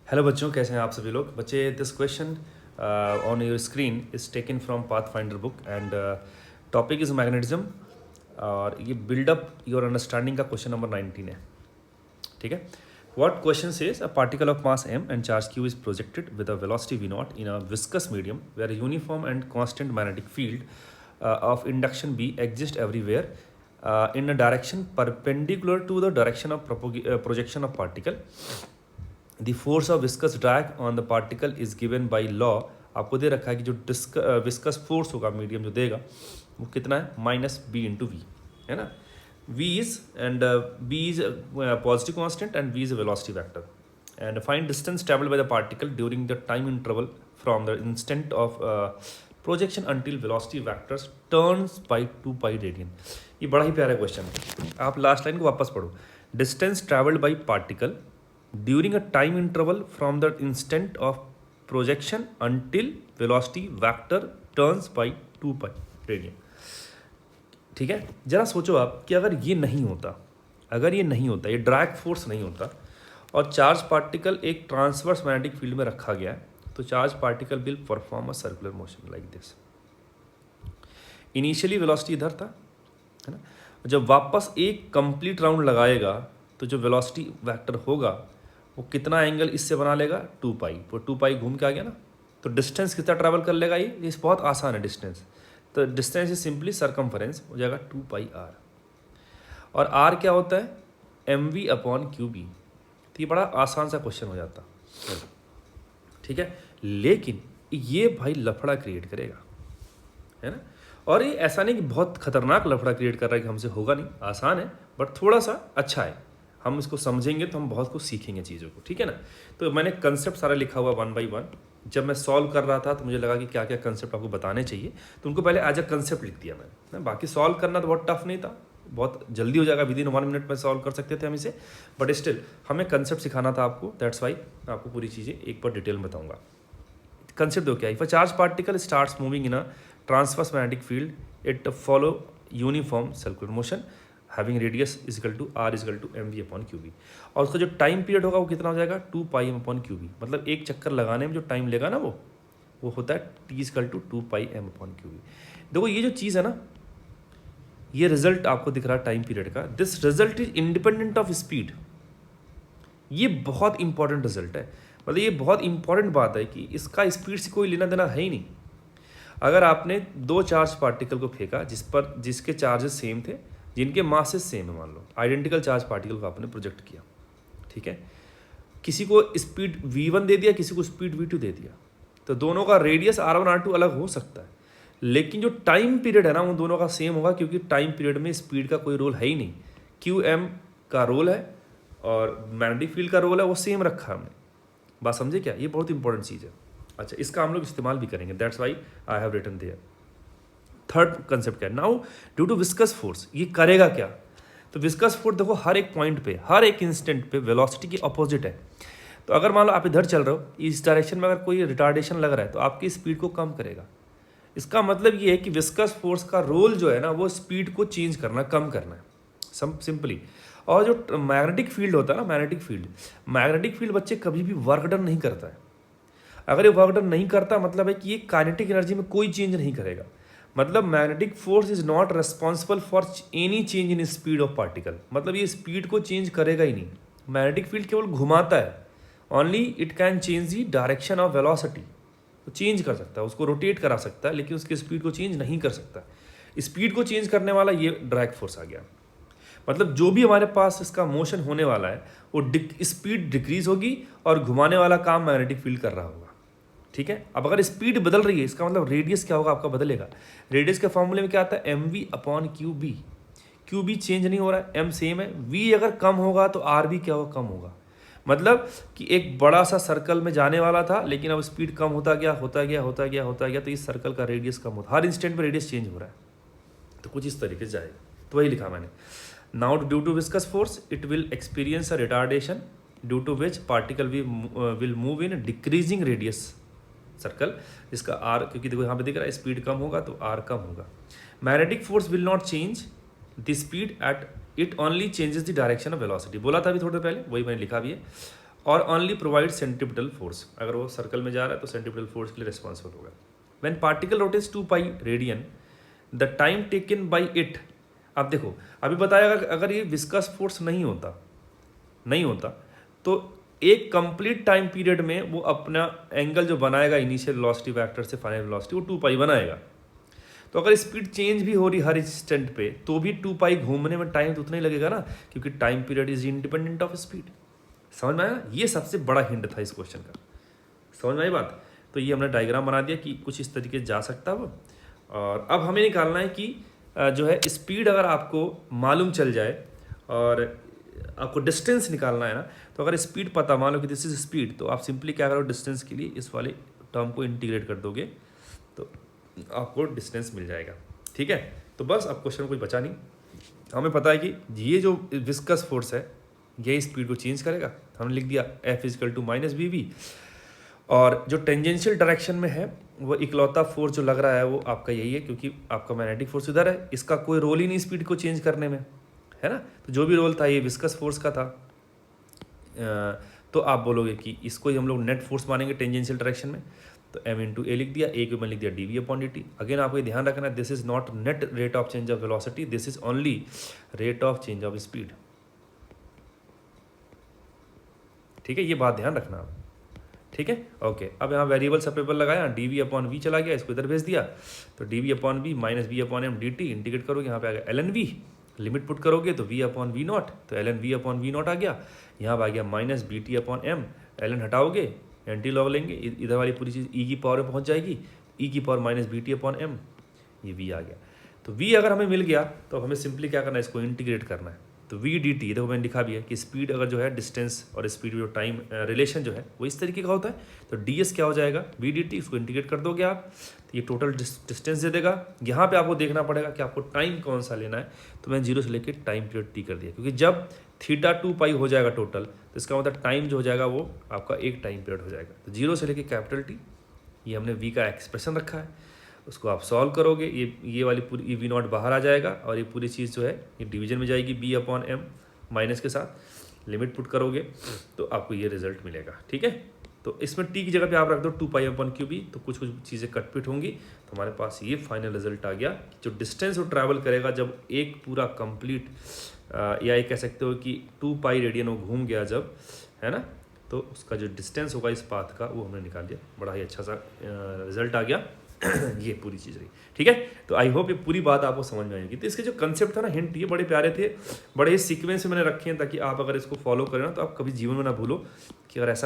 Hello बच्चों, कैसे हैं आप सभी लोग। बच्चे, this question on your screen is taken from path finder book and topic is magnetism और ये बिल्डअप योर अंडरस्टैंडिंग का क्वेश्चन नंबर 19 है। ठीक है। What question says a particle of mass m and charge q is projected with a velocity v naught in a viscous medium where a uniform and constant magnetic field of induction b exists everywhere in a direction perpendicular to the direction of projection of particle. The force of viscous drag on the particle is given by law. आपको दे रखा है कि जो viscous force होगा medium जो देगा वो कितना है, -b/v, है ना। v is and b is positive constant and v is velocity vector and find distance travelled by the particle during the time interval from the instant of projection until velocity vectors turns by 2π radian. ये बड़ा ही प्यारा question है। आप last line को वापस पढ़ो। Distance travelled by particle during a time interval from the instant of projection until velocity vector turns by 2π radian. ठीक है। जरा सोचो आप कि अगर ये नहीं होता, ये ड्रैग फोर्स नहीं होता और चार्ज पार्टिकल एक ट्रांसवर्स मैग्नेटिक फील्ड में रखा गया है, तो charge particle will perform a circular motion like this. Initially velocity इधर था, है ना। जब वापस एक कंप्लीट राउंड लगाएगा तो जो वेलोसिटी वेक्टर होगा वो कितना एंगल इससे बना लेगा, 2π। वो 2π घूम के आ गया ना, तो डिस्टेंस कितना ट्रैवल कर लेगा ये बहुत आसान है डिस्टेंस। तो डिस्टेंस इज सिंपली सरकमफरेंस, हो जाएगा 2πr। और r क्या होता है, mv/qb। तो ये बड़ा आसान सा क्वेश्चन हो जाता, ठीक है। लेकिन ये भाई लफड़ा क्रिएट करेगा, है ना। और ये ऐसा नहीं कि बहुत खतरनाक लफड़ा क्रिएट कर रहा है कि हमसे होगा नहीं, आसान है बट थोड़ा सा अच्छा है। हम इसको समझेंगे तो हम बहुत कुछ सीखेंगे चीज़ों को, ठीक है ना। तो मैंने कंसेप्ट सारा लिखा हुआ 1 by 1। जब मैं सॉल्व कर रहा था तो मुझे लगा कि क्या क्या कंसेप्ट आपको बताने चाहिए, तो उनको पहले एज अ कंसेप्ट लिख दिया मैंने। बाकी सॉल्व करना तो बहुत टफ नहीं था, बहुत जल्दी हो जाएगा, विदिन 1 मिनट में सॉल्व कर सकते थे हम इसे, बट स्टिल हमें कंसेप्ट सिखाना था आपको, दैट्स वाई मैं आपको पूरी चीज़ें एक बार डिटेल में बताऊँगा। कंसेप्ट दो क्या है, charge particle starts moving in a transverse magnetic field, it follow uniform circular motion having radius equal to r equal to mv/qb। और उसका जो टाइम पीरियड होगा वो कितना हो जाएगा, 2πm/qb। मतलब एक चक्कर लगाने में जो टाइम लेगा ना वो होता है t इजिकल टू 2πm/qb। देखो ये जो चीज़ है ना, ये रिजल्ट आपको दिख रहा है टाइम पीरियड का। This result is independent of speed. ये बहुत इंपॉर्टेंट रिजल्ट है, मतलब ये बहुत इंपॉर्टेंट बात है कि इसका स्पीड से कोई लेना देना है ही नहीं। अगर आपने दो चार्ज पार्टिकल को फेंका जिसके चार्जेस सेम थे, जिनके मासेस सेम है, मान लो आइडेंटिकल चार्ज पार्टिकल को आपने प्रोजेक्ट किया, ठीक है। किसी को स्पीड v1 दे दिया, किसी को स्पीड v2 दे दिया, तो दोनों का रेडियस r1 r2 अलग हो सकता है, लेकिन जो टाइम पीरियड है ना वो दोनों का सेम होगा, क्योंकि टाइम पीरियड में स्पीड का कोई रोल है ही नहीं। qm का रोल है और मैग्नेटिक फील्ड का रोल है, वो सेम रखा है हमने। बात समझे क्या, ये बहुत इंपॉर्टेंट चीज़ है। अच्छा, इसका हम लोग इस्तेमाल भी करेंगे, that's why I have written there. Third concept क्या है, now due to viscous force, ये करेगा क्या। तो विस्कस फोर्स देखो हर एक पॉइंट पे, हर एक इंस्टेंट पे वेलोसिटी के अपोजिट है। तो अगर मान लो आप इधर चल रहे हो, इस डायरेक्शन में अगर कोई रिटार्डेशन लग रहा है तो आपकी स्पीड को कम करेगा। इसका मतलब ये है कि विस्कस फोर्स का रोल जो है ना वो स्पीड को चेंज करना, कम करना है सिंपली। और जो मैग्नेटिक फील्ड होता है ना, मैग्नेटिक फील्ड बच्चे कभी भी वर्क डन नहीं करता है। अगर ये वर्क डन नहीं करता मतलब है कि ये काइनेटिक एनर्जी में कोई चेंज नहीं करेगा। मतलब magnetic force is not responsible for any change in speed of particle. मतलब ये स्पीड को चेंज करेगा ही नहीं। मैग्नेटिक फील्ड केवल घुमाता है, only it can change the direction of velocity. तो चेंज कर सकता है, उसको रोटेट करा सकता है, लेकिन उसकी स्पीड को चेंज नहीं कर सकता। स्पीड को चेंज करने वाला ये ड्रैग फोर्स आ गया। मतलब जो भी हमारे पास इसका मोशन होने वाला है वो स्पीड डिक्रीज होगी और घुमाने वाला काम मैग्नेटिक फील्ड कर रहा होगा, ठीक है। अब अगर स्पीड बदल रही है, इसका मतलब रेडियस क्या होगा आपका, बदलेगा। रेडियस के फॉर्मूले में क्या आता है, mv/qb। qb चेंज नहीं हो रहा है, m सेम है। v अगर कम होगा तो r भी क्या होगा, कम होगा। मतलब कि एक बड़ा सा सर्कल में जाने वाला था, लेकिन अब स्पीड कम होता गया, तो इस सर्कल का रेडियस कम होता, हर इंस्टेंट पर रेडियस चेंज हो रहा है। तो कुछ इस तरीके से जाएगा, तो वही लिखा मैंने। Now due to viscous force it will experience a retardation due to which particle will move in decreasing radius circle, जिसका आर, क्योंकि देखो यहाँ पे दिख रहा है स्पीड कम होगा तो आर कम होगा। Magnetic force will not change the speed at, it only changes the direction of velocity. बोला था अभी थोड़ी देर पहले, वही मैंने लिखा भी है। और ओनली प्रोवाइड सेंट्रीपिटल फोर्स, अगर वो सर्कल में जा रहा है तो सेंट्रीपिटल फोर्स के लिए रिस्पॉन्सिबल होगा। When particle rotates 2 pi radian the time taken by it, अब देखो अभी बताया अगर ये विस्कस फोर्स नहीं होता तो एक कंप्लीट टाइम पीरियड में वो अपना एंगल जो बनाएगा इनिशियल वेलोसिटी वेक्टर से फाइनल वेलोसिटी, वो 2 पाई बनाएगा। तो अगर स्पीड चेंज भी हो रही हर इंस्टेंट पे तो भी 2 पाई घूमने में टाइम तो उतना ही लगेगा ना, क्योंकि time period is independent of speed. समझ में आया ना? ये सबसे बड़ा हिंट था इस क्वेश्चन का। समझ में आई बात? तो ये हमने डायग्राम बना दिया कि कुछ इस तरीके से जा सकता है वो। और अब हमें निकालना है कि जो है स्पीड अगर आपको मालूम चल जाए और आपको डिस्टेंस निकालना है ना, तो अगर स्पीड पता, मान लो कि दिस इज स्पीड, तो आप सिंपली क्या करो, डिस्टेंस के लिए इस वाले टर्म को इंटीग्रेट कर दोगे तो आपको डिस्टेंस मिल जाएगा। ठीक है, तो बस अब क्वेश्चन कोई बचा नहीं। हमें पता है कि ये जो विस्कस फोर्स है ये स्पीड को चेंज करेगा, हमने लिख दिया F = -BV। और जो टेंजेंशियल डायरेक्शन में है वो इकलौता फोर्स जो लग रहा है वो आपका यही है, क्योंकि आपका मैग्नेटिक फोर्स इधर है, इसका कोई रोल ही नहीं स्पीड को चेंज करने में, है ना। तो जो भी रोल था ये विस्कस फोर्स का था। तो आप बोलोगे कि इसको ही हम लोग नेट फोर्स मानेंगे टेंजेंशियल डायरेक्शन में, तो M × A लिख दिया, A के ऊपर लिख दिया dV/dt। अगेन आपको ये ध्यान रखना है, this is not net rate of change of velocity, this is only rate of change of speed. ठीक है, ये बात ध्यान रखना आप। ठीक है, ओके। अब यहाँ वेरिएबल सेपरेबल लगाया, dV/V चला गया, इसको इधर भेज दिया, तो dV/V - V/m dt इंटीग्रेट करोगे, यहाँ पे आ गया ln_V, लिमिट पुट करोगे तो V/V0, तो ln_V/V0 आ गया। यहाँ आ गया -BT/m, ln हटाओगे, एंटी लॉग लेंगे, इधर वाली पूरी चीज़ e की पावर में पहुँच जाएगी, e की पावर -BT/m, ये v आ गया। तो v अगर हमें मिल गया तो हमें सिंपली क्या करना है, इसको इंटीग्रेट करना है। तो v dt, देखो मैंने लिखा भी है कि स्पीड अगर जो है डिस्टेंस और स्पीड जो टाइम रिलेशन जो है वो इस तरीके का होता है, तो ds क्या हो जाएगा, v dt, इसको इंटीग्रेट कर दोगे आप तो ये टोटल डिस्टेंस दे देगा। यहाँ पे आपको देखना पड़ेगा कि आपको टाइम कौन सा लेना है, तो मैंने 0 से लेकर टाइम पीरियड t कर दिया, क्योंकि जब थीटा 2 पाई हो जाएगा टोटल, तो इसका मतलब टाइम जो हो जाएगा वो आपका एक टाइम पीरियड हो जाएगा। तो 0 से लेकर कैपिटल T, ये हमने v का एक्सप्रेशन रखा है, उसको आप सॉल्व करोगे, ये वाली पूरी V0 बाहर आ जाएगा और ये पूरी चीज़ जो है ये डिवीजन में जाएगी B/m माइनस के साथ, लिमिट पुट करोगे तो आपको ये रिजल्ट मिलेगा। ठीक है, तो इसमें t की जगह पे आप रख दो 2π/3b, तो कुछ चीज़ें कटपिट होंगी, तो हमारे पास ये फाइनल रिजल्ट आ गया। जो डिस्टेंस वो ट्रैवल करेगा जब एक पूरा कंप्लीट, या ये कह सकते हो कि 2 पाई रेडियन वो घूम गया जब, है ना, तो उसका जो डिस्टेंस होगा इस पाथ का वो हमने निकाल दिया। बड़ा ही अच्छा सा रिजल्ट आ गया। ये पूरी चीज़ रही। ठीक है, तो आई होप ये पूरी बात आपको समझ में आएगी। तो इसके जो कंसेप्ट था ना, हिंट, ये बड़े प्यारे थे, बड़े ही सीक्वेंस में मैंने रखे हैं, ताकि आप अगर इसको फॉलो करें ना तो आप कभी जीवन में ना भूलो कि अगर ऐसा